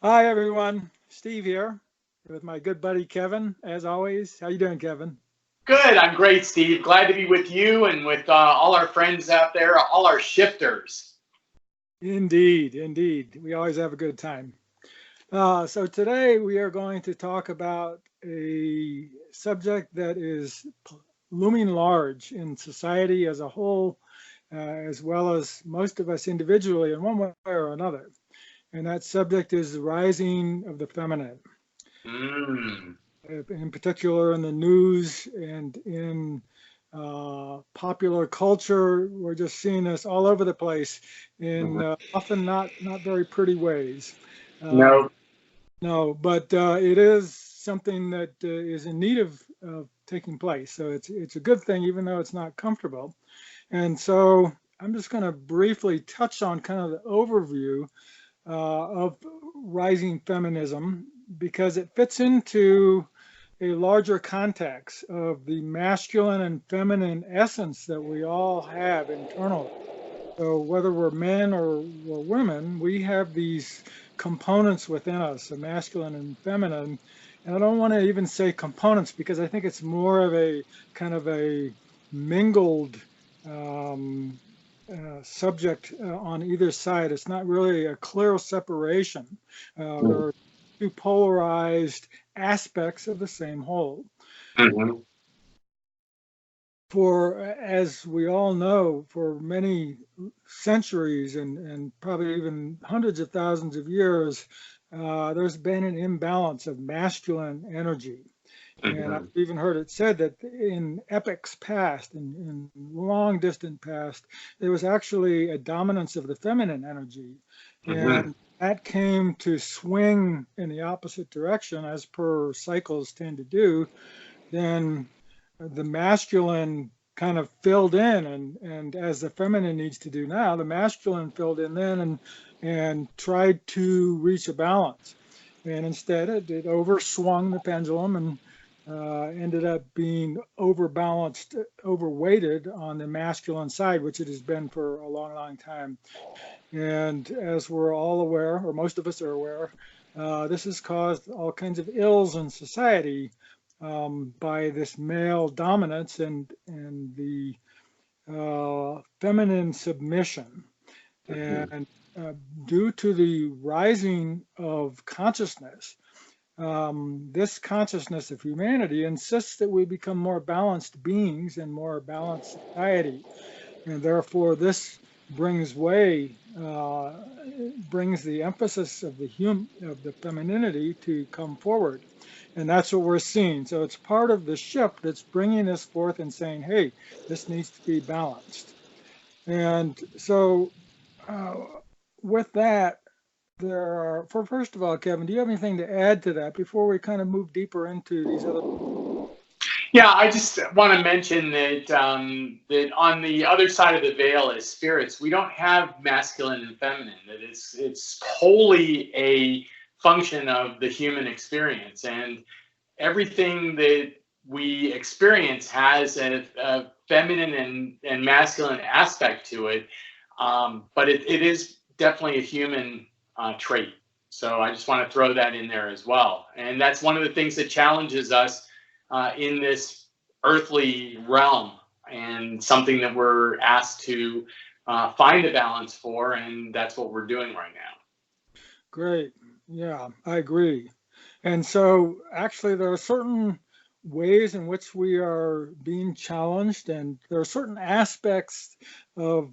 Hi everyone, Steve here with my good buddy Kevin, as always. How you doing, Kevin? Good. I'm great, Steve. Glad to be with you and with all our friends out there, all our shifters. Indeed, indeed. We always have a good time. So today we are going to talk about a subject that is looming large in society as a whole, as well as most of us individually in one way or another. And that subject is the rising of the feminine, Mm. in particular in the news and in popular culture. We're just seeing this all over the place in Mhm. often not very pretty ways. Uh, No. no, but it is something that is in need of taking place. So it's a good thing, even though it's not comfortable. And so I'm just going to briefly touch on kind of the overview of rising feminism because it fits into a larger context of the masculine and feminine essence that we all have internally. So whether we're men or we're women, we have these components within us, the masculine and feminine. And I don't want to even say components because I think it's more of a kind of a mingled um, subject on either side. It's not really a clear separation. There are two polarized aspects of the same whole. Mhm. For, as we all know, for many centuries and probably even hundreds of thousands of years, there's been an imbalance of masculine energy. And I've Mhm. even heard it said that in epochs past, in long distant past, there was actually a dominance of the feminine energy. Mhm. And that came to swing in the opposite direction, as per cycles tend to do. Then the masculine kind of filled in, and as the feminine needs to do now, the masculine filled in then and tried to reach a balance. And instead, it overswung the pendulum and ended up being overbalanced, overweighted on the masculine side, which it has been for a long, long time. And as we're all aware, or most of us are aware, this has caused all kinds of ills in society by this male dominance and the feminine submission. Mhm. And uh, due to the rising of consciousness, this consciousness of humanity insists that we become more balanced beings and more balanced society, and therefore this brings the emphasis of the femininity to come forward, and that's what we're seeing. So it's part of the shift that's bringing this forth and saying, hey, this needs to be balanced. And so uh, with that, there are, for first of all, Kevin, do you have anything to add to that before we kind of move deeper into these other? Yeah, I just want to mention that that on the other side of the veil as spirits, we don't have masculine and feminine. That it's wholly a function of the human experience, and everything that we experience has a feminine and masculine aspect to it, but it is definitely a human trait. So I just want to throw that in there as well. And that's one of the things that challenges us in this earthly realm, and something that we're asked to find a balance for, and that's what we're doing right now. Great. Yeah, I agree. And so actually there are certain ways in which we are being challenged, and there are certain aspects of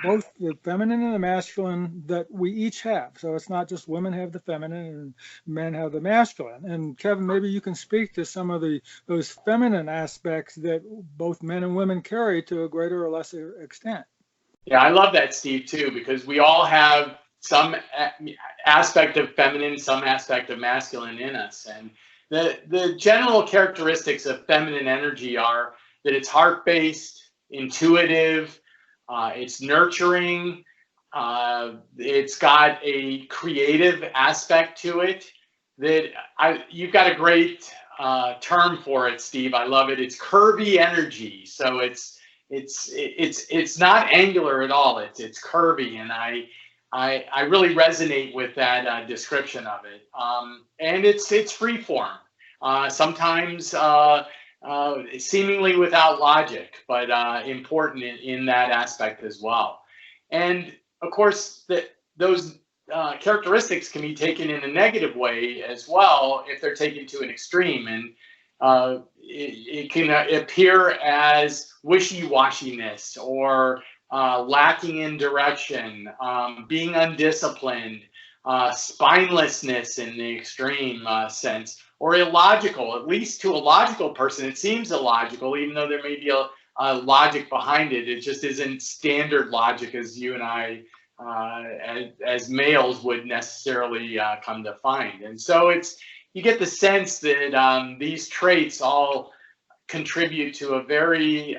both the feminine and the masculine that we each have. So it's not just women have the feminine and men have the masculine. And Kevin, maybe you can speak to some of the those feminine aspects that both men and women carry to a greater or lesser extent. Yeah, I love that, Steve, too, because we all have some aspect of feminine, some aspect of masculine in us. And the general characteristics of feminine energy are that it's heart based, intuitive, it's nurturing, it's got a creative aspect to it. You've got a great term for it, Steve. I love it. It's curvy energy. So it's not angular at all. It's curvy, and I really resonate with that description of it. And it's free form. Sometimes seemingly without logic, but important in that aspect as well. And of course, those characteristics can be taken in a negative way as well if they're taken to an extreme. And it can appear as wishy-washiness or lacking in direction, being undisciplined, spinelessness in the extreme sense, or illogical. At least to a logical person, it seems illogical, even though there may be a logic behind it. It just isn't standard logic as you and I, as males, would necessarily come to find. And so you get the sense that these traits all contribute to a very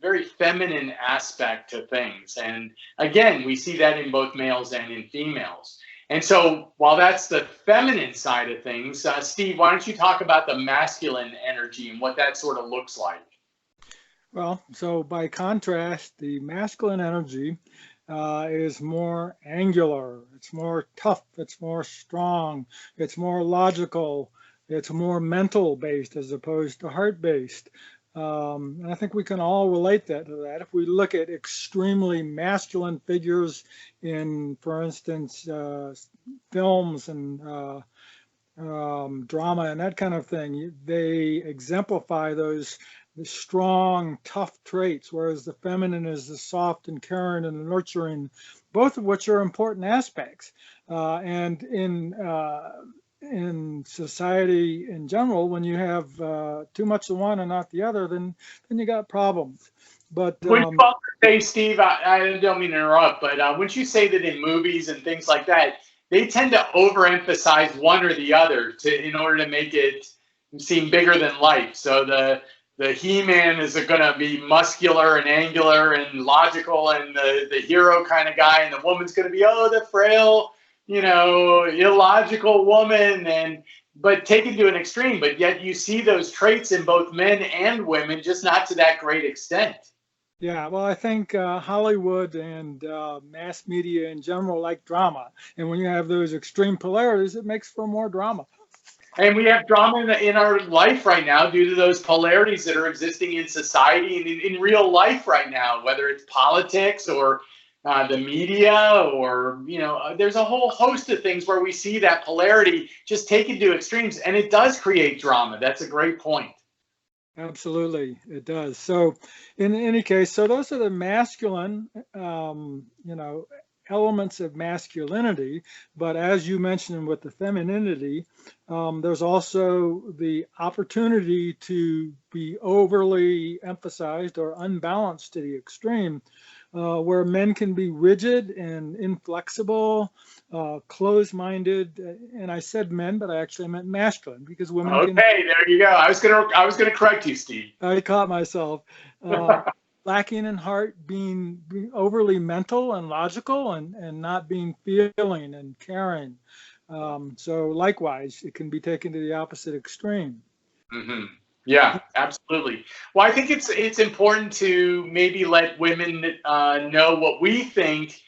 very feminine aspect to things. And again, we see that in both males and in females. And so while that's the feminine side of things, Steve, why don't you talk about the masculine energy and what that sort of looks like? Well, so by contrast, the masculine energy is more angular, it's more tough, it's more strong, it's more logical, it's more mental based as opposed to heart based. And I think we can all relate to that. If we look at extremely masculine figures in, for instance, films and drama and that kind of thing, they exemplify the strong, tough traits, whereas the feminine is the soft and caring and the nurturing, both of which are important aspects. And in society in general, when you have too much of one and not the other, then you got problems. But when you also say, Steve, I don't mean to interrupt, but wouldn't you say that in movies and things like that, they tend to overemphasize one or the other in order to make it seem bigger than life? So the He-Man is going to be muscular and angular and logical, and the hero kind of guy, and the woman's going to be, oh, the frail, illogical woman, but taken to an extreme. But yet you see those traits in both men and women, just not to that great extent. Yeah, well, I think Hollywood and mass media in general like drama. And when you have those extreme polarities, it makes for more drama. And we have drama in our life right now due to those polarities that are existing in society and in real life right now, whether it's politics or the media, or there's a whole host of things where we see that polarity just taken to extremes, and it does create drama. That's a great point. Absolutely, it does. So in any case, so those are the masculine elements of masculinity. But as you mentioned with the femininity, there's also the opportunity to be overly emphasized or unbalanced to the extreme, where men can be rigid and inflexible, closed-minded. And I said men, but I actually meant masculine, because women can. Okay, there you go. I was gonna correct you, Steve. I caught myself. Lacking in heart, being overly mental and logical, and not being feeling and caring. So likewise, it can be taken to the opposite extreme. Mm-hmm. Yeah, absolutely. Well, I think it's important to maybe let women know what we think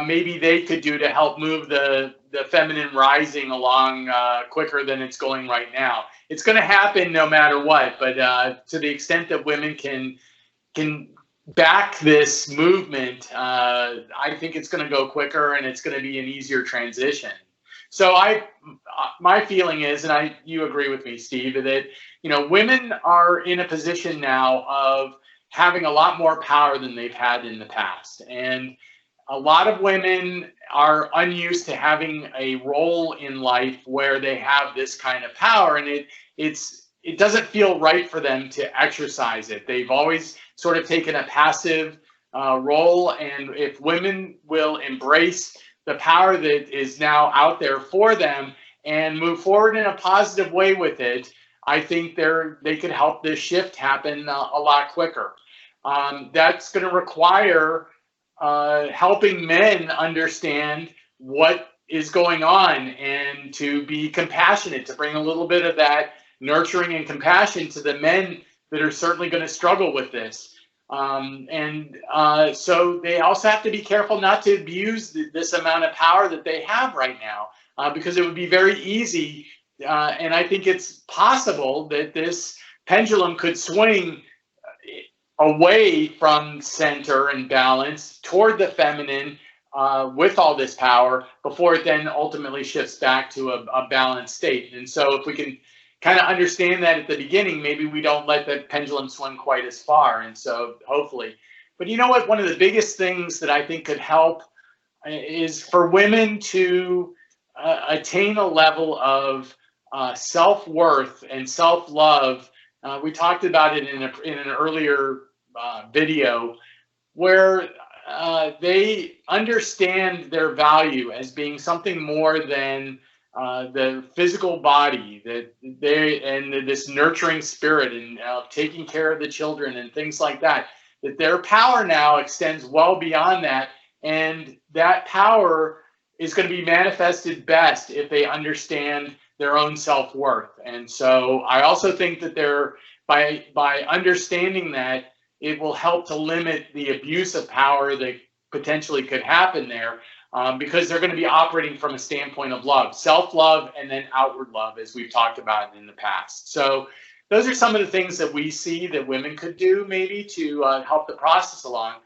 maybe they could do to help move the feminine rising along quicker than it's going right now. It's going to happen no matter what, but to the extent that women can back this movement, I think it's going to go quicker, and it's going to be an easier transition. So my feeling is, and you agree with me, Steve, that women are in a position now of having a lot more power than they've had in the past, and a lot of women are unused to having a role in life where they have this kind of power, and it doesn't feel right for them to exercise it. They've always sort of taken a passive role, and if women will embrace the power that is now out there for them and move forward in a positive way with it, I think they could help this shift happen a lot quicker. That's going to require helping men understand what is going on and to be compassionate, to bring a little bit of that nurturing and compassion to the men that are certainly going to struggle with this. So they also have to be careful not to abuse this amount of power that they have right now, because it would be very easy. And I think it's possible that this pendulum could swing away from center and balance toward the feminine, with all this power, before it then ultimately shifts back to a balanced state. And so if we can kind of understand that at the beginning, maybe we don't let the pendulum swing quite as far. And so hopefully, but you know what, one of the biggest things that I think could help is for women to attain a level of self-worth and self-love. We talked about it in an earlier video, where they understand their value as being something more than the physical body, that this nurturing spirit, and taking care of the children and things like that, that their power now extends well beyond that. And that power is going to be manifested best if they understand their own self-worth. And so I also think that by understanding that, it will help to limit the abuse of power that potentially could happen there, because they're going to be operating from a standpoint of love, self-love, and then outward love, as we've talked about in the past. So those are some of the things that we see that women could do maybe to help the process along.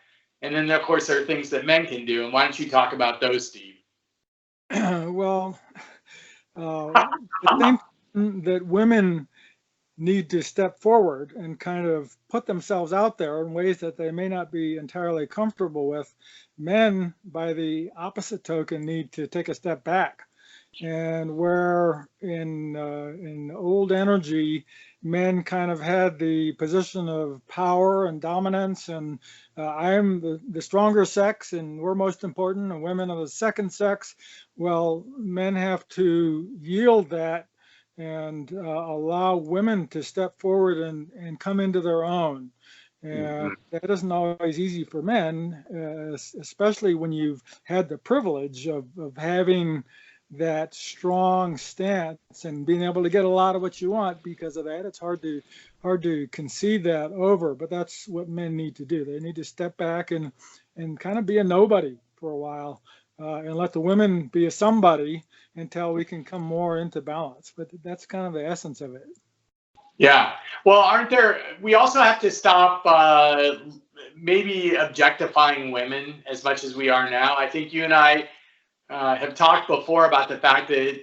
And then, of course, there are things that men can do. And why don't you talk about those, Steve? Well, I think that women need to step forward and kind of put themselves out there in ways that they may not be entirely comfortable with. Men, by the opposite token, need to take a step back. And where in old energy, men kind of had the position of power and dominance, and I'm the stronger sex and we're most important, and women are the second sex. Well, men have to yield that and allow women to step forward and come into their own. And that isn't always easy for men, especially when you've had the privilege of having that strong stance and being able to get a lot of what you want because of that. It's hard to concede that over, but that's what men need to do. They need to step back and kind of be a nobody for a while, and let the women be a somebody until we can come more into balance. But that's kind of the essence of it. Yeah. Well, we also have to stop maybe objectifying women as much as we are now. I think you and I have talked before about the fact that,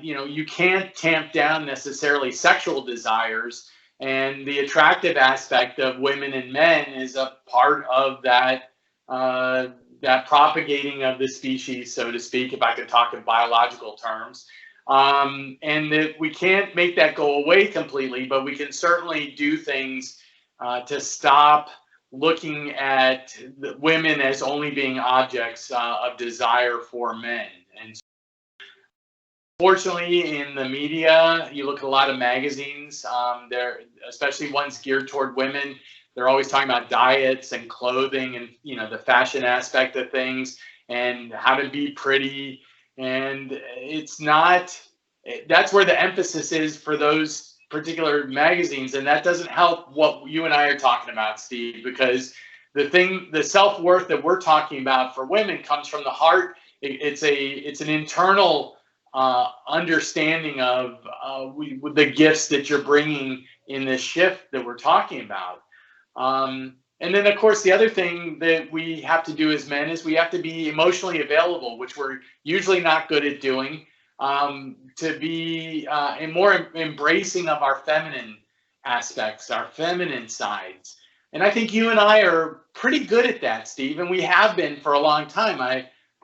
you can't tamp down necessarily sexual desires, and the attractive aspect of women and men is a part of that propagating of the species, so to speak, if I could talk in biological terms. And that we can't make that go away completely, but we can certainly do things to stop looking at the women as only being objects of desire for men. And fortunately, in the media, you look at a lot of magazines, especially ones geared toward women, they're always talking about diets and clothing and, the fashion aspect of things and how to be pretty. And that's where the emphasis is for those particular magazines. And that doesn't help what you and I are talking about, Steve, because the self-worth that we're talking about for women comes from the heart. It's an internal understanding of the gifts that you're bringing in this shift that we're talking about. And then, of course, the other thing that we have to do as men is we have to be emotionally available, which we're usually not good at doing, to be more embracing of our feminine aspects, our feminine sides. And I think you and I are pretty good at that, Steve, and we have been for a long time.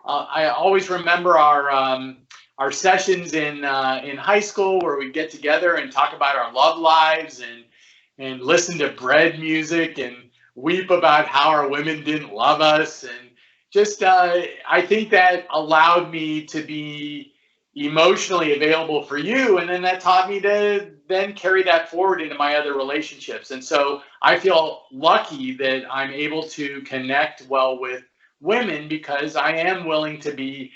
I always remember our sessions in high school where we'd get together and talk about our love lives and listen to bread music and weep about how our women didn't love us. And just, I think that allowed me to be emotionally available for you. And then that taught me to then carry that forward into my other relationships. And so I feel lucky that I'm able to connect well with women because I am willing to be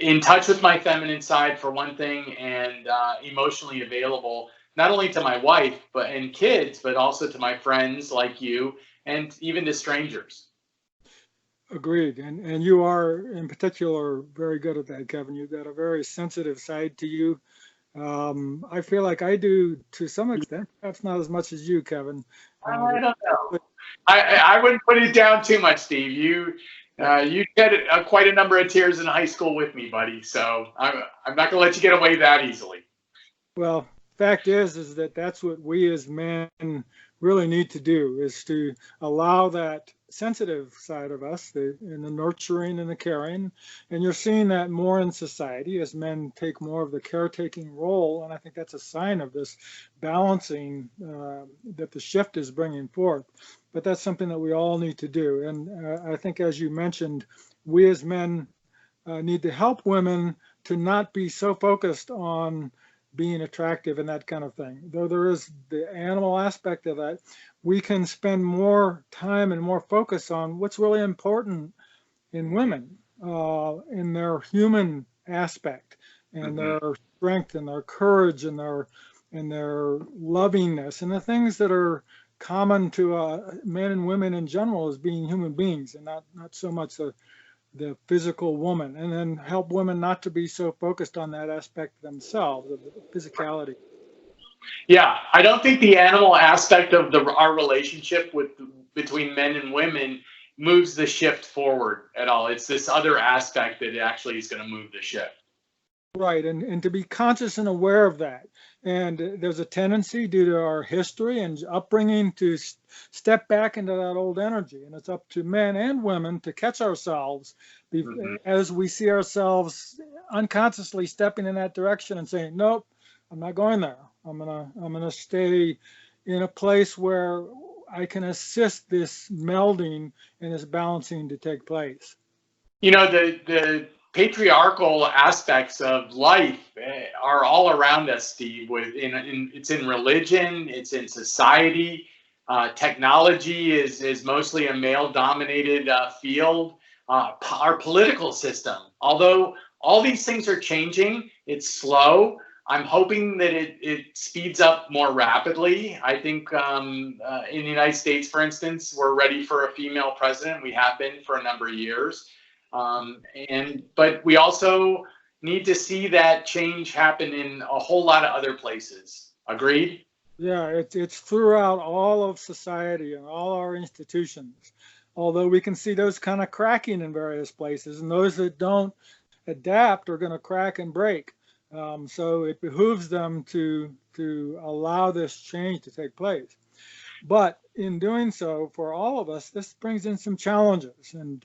in touch with my feminine side for one thing, and emotionally available not only to my wife and kids, but also to my friends like you, and even to strangers. Agreed. And you are in particular very good at that, Kevin. You've got a very sensitive side to you. I feel like I do to some extent, perhaps not as much as you, Kevin. I don't know. I wouldn't put it down too much, Steve. You shed quite a number of tears in high school with me, buddy. So I'm not going to let you get away that easily. Well, fact is that that's what we as men really need to do, is to allow that sensitive side of us, in the nurturing and the caring. And you're seeing that more in society as men take more of the caretaking role. And I think that's a sign of this balancing that the shift is bringing forth. But that's something that we all need to do. And I think, as you mentioned, we as men need to help women to not be so focused on being attractive and that kind of thing. Though there is the animal aspect of that, we can spend more time and more focus on what's really important in women, in their human aspect, and their strength and their courage and their lovingness, and the things that are common to men and women in general as being human beings, and not so much the physical woman, and then help women not to be so focused on that aspect themselves, of the physicality. Yeah, I don't think the animal aspect of our relationship between men and women moves the shift forward at all. It's this other aspect that actually is going to move the shift. Right, and to be conscious and aware of that. And there's a tendency due to our history and upbringing to step back into that old energy. And it's up to men and women to catch ourselves as we see ourselves unconsciously stepping in that direction and saying, nope, I'm not going there. I'm gonna stay in a place where I can assist this melding and this balancing to take place. You know, the patriarchal aspects of life are all around us, Steve. It's in religion, it's in society. Technology is mostly a male-dominated field. Our political system, although all these things are changing, it's slow. I'm hoping that it speeds up more rapidly. I think in the United States, for instance, we're ready for a female president. We have been for a number of years. But we also need to see that change happen in a whole lot of other places. Agreed? Yeah, it's throughout all of society and all our institutions. Although we can see those kind of cracking in various places, and those that don't adapt are going to crack and break. So it behooves them to allow this change to take place. But in doing so, for all of us, this brings in some challenges, and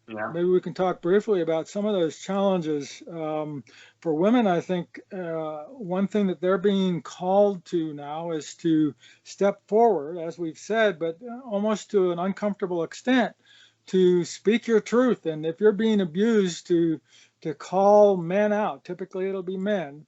maybe we can talk briefly about some of those challenges. For women, I think one thing that they're being called to now is to step forward, as we've said, but almost to an uncomfortable extent, to speak your truth. And if you're being abused, to call men out. Typically, it'll be men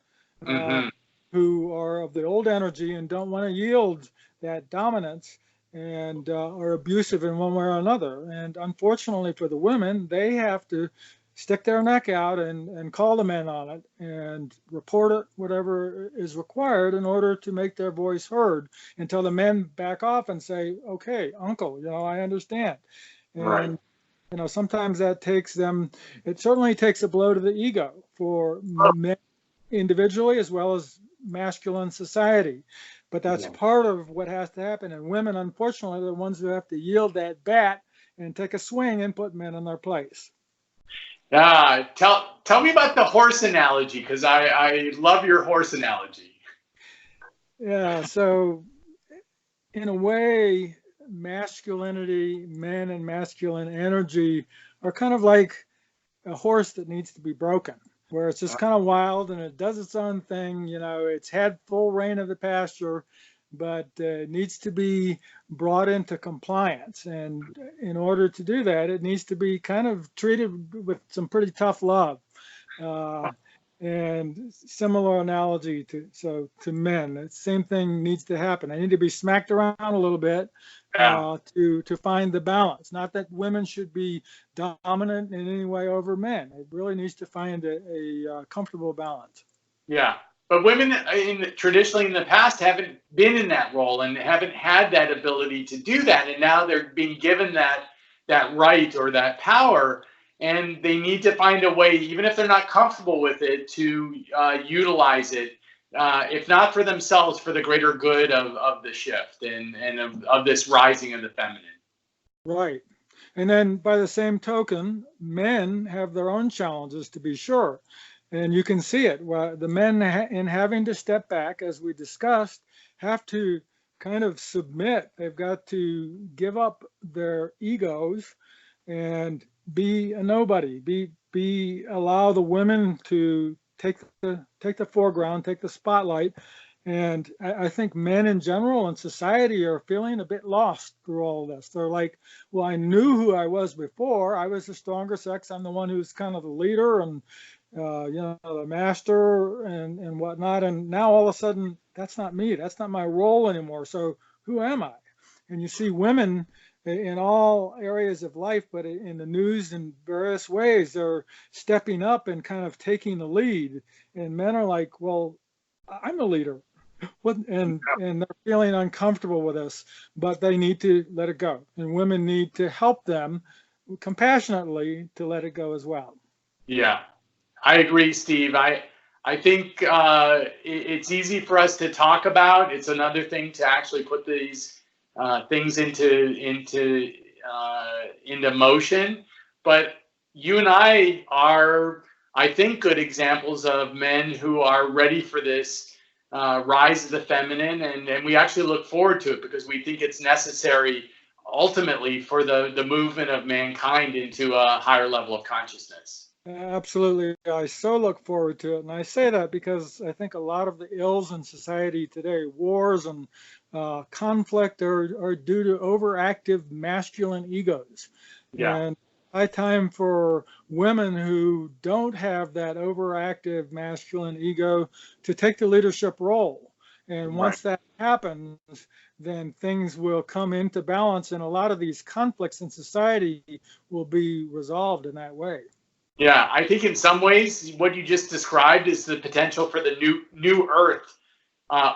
who are of the old energy and don't want to yield that dominance, and are abusive in one way or another. And unfortunately for the women, they have to stick their neck out and call the men on it and report it, whatever is required, in order to make their voice heard, until the men back off and say, okay, uncle, I understand. And right. Sometimes that takes them, it certainly takes a blow to the ego for men individually as well as masculine society. But that's part of what has to happen. And women, unfortunately, are the ones who have to yield that bat and take a swing and put men in their place. Tell me about the horse analogy, because I love your horse analogy. Yeah, so in a way, masculinity, men and masculine energy are kind of like a horse that needs to be broken, where it's just kind of wild and it does its own thing. It's had full reign of the pasture, but it needs to be brought into compliance. And in order to do that, it needs to be kind of treated with some pretty tough love. And similar analogy to men, the same thing needs to happen. They need to be smacked around a little bit to find the balance. Not that women should be dominant in any way over men. It really needs to find a comfortable balance. Yeah, But women traditionally in the past haven't been in that role and haven't had that ability to do that. And now they're being given that right or that power, and they need to find a way, even if they're not comfortable with it, to utilize it, if not for themselves, for the greater good of the shift and of this rising of the feminine. Right. And then by the same token, men have their own challenges, to be sure. And you can see it. Well, the men in having to step back, as we discussed, have to kind of submit. They've got to give up their egos and be a nobody. Allow the women to take the foreground, take the spotlight. And I think men in general in society are feeling a bit lost through all of this. They're like, well, I knew who I was before. I was the stronger sex. I'm the one who's kind of the leader and the master and whatnot. And now all of a sudden, that's not me. That's not my role anymore. So who am I? And you see women in all areas of life, but in the news in various ways, they're stepping up and kind of taking the lead. And men are like, well, I'm the leader. And they're feeling uncomfortable with this, but they need to let it go. And women need to help them compassionately to let it go as well. Yeah, I agree, Steve. I think it's easy for us to talk about. It's another thing to actually put these things into motion. But you and I are, I think, good examples of men who are ready for this rise of the feminine, and we actually look forward to it because we think it's necessary ultimately for the movement of mankind into a higher level of consciousness. Absolutely. I so look forward to it. And I say that because I think a lot of the ills in society today, wars and conflict, are due to overactive masculine egos. Yeah. And high time for women who don't have that overactive masculine ego to take the leadership role. And once that happens, then things will come into balance, and a lot of these conflicts in society will be resolved in that way. Yeah, I think in some ways what you just described is the potential for the new Earth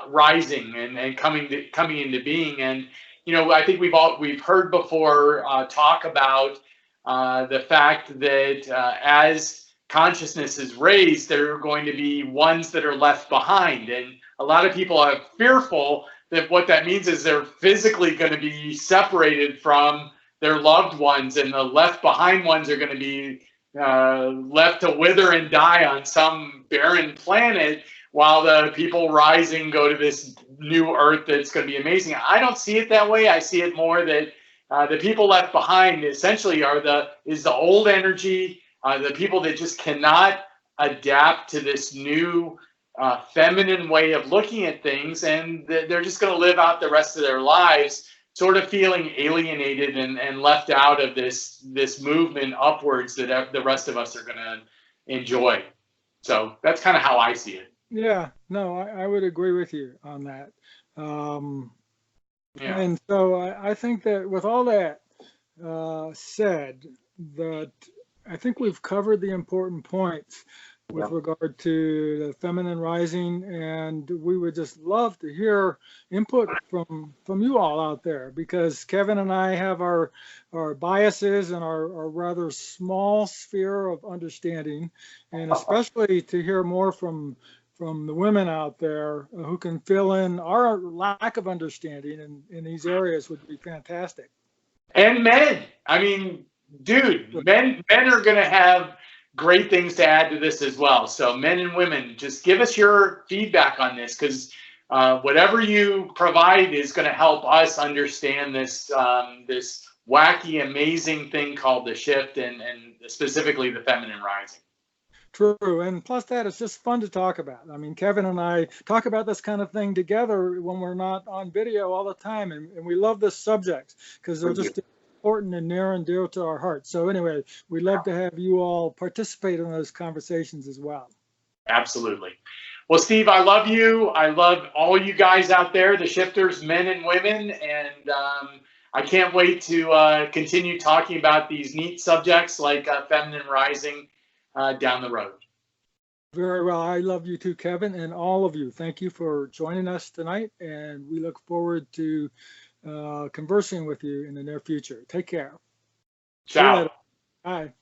rising and coming into being. And I think we've heard before talk about the fact that as consciousness is raised, there are going to be ones that are left behind, and a lot of people are fearful that what that means is they're physically going to be separated from their loved ones, and the left behind ones are going to be left to wither and die on some barren planet, while the people rising go to this new Earth that's going to be amazing. I don't see it that way. I see it more that the people left behind essentially is the old energy, the people that just cannot adapt to this new feminine way of looking at things, and they're just going to live out the rest of their lives sort of feeling alienated and left out of this movement upwards that the rest of us are going to enjoy. So that's kind of how I see it. Yeah, no, I would agree with you on that. And so I think that with all that said, that I think we've covered the important points with regard to the feminine rising, and we would just love to hear input from you all out there, because Kevin and I have our biases and our rather small sphere of understanding, and especially to hear more from the women out there who can fill in our lack of understanding in these areas would be fantastic. And men, I mean, dude, men are going to have great things to add to this as well. So men and women, just give us your feedback on this, because whatever you provide is going to help us understand this this wacky, amazing thing called the shift, and specifically the feminine rising. True, and plus that, it's just fun to talk about. I mean, Kevin and I talk about this kind of thing together when we're not on video all the time, and we love this subject because they're just important and near and dear to our hearts. So anyway, we'd love to have you all participate in those conversations as well. Absolutely. Well, Steve, I love you. I love all you guys out there, the shifters, men and women, and I can't wait to continue talking about these neat subjects like feminine rising down the road. Very well. I love you too, Kevin, and all of you. Thank you for joining us tonight, and we look forward to conversing with you in the near future. Take care. See you later. Ciao. Bye.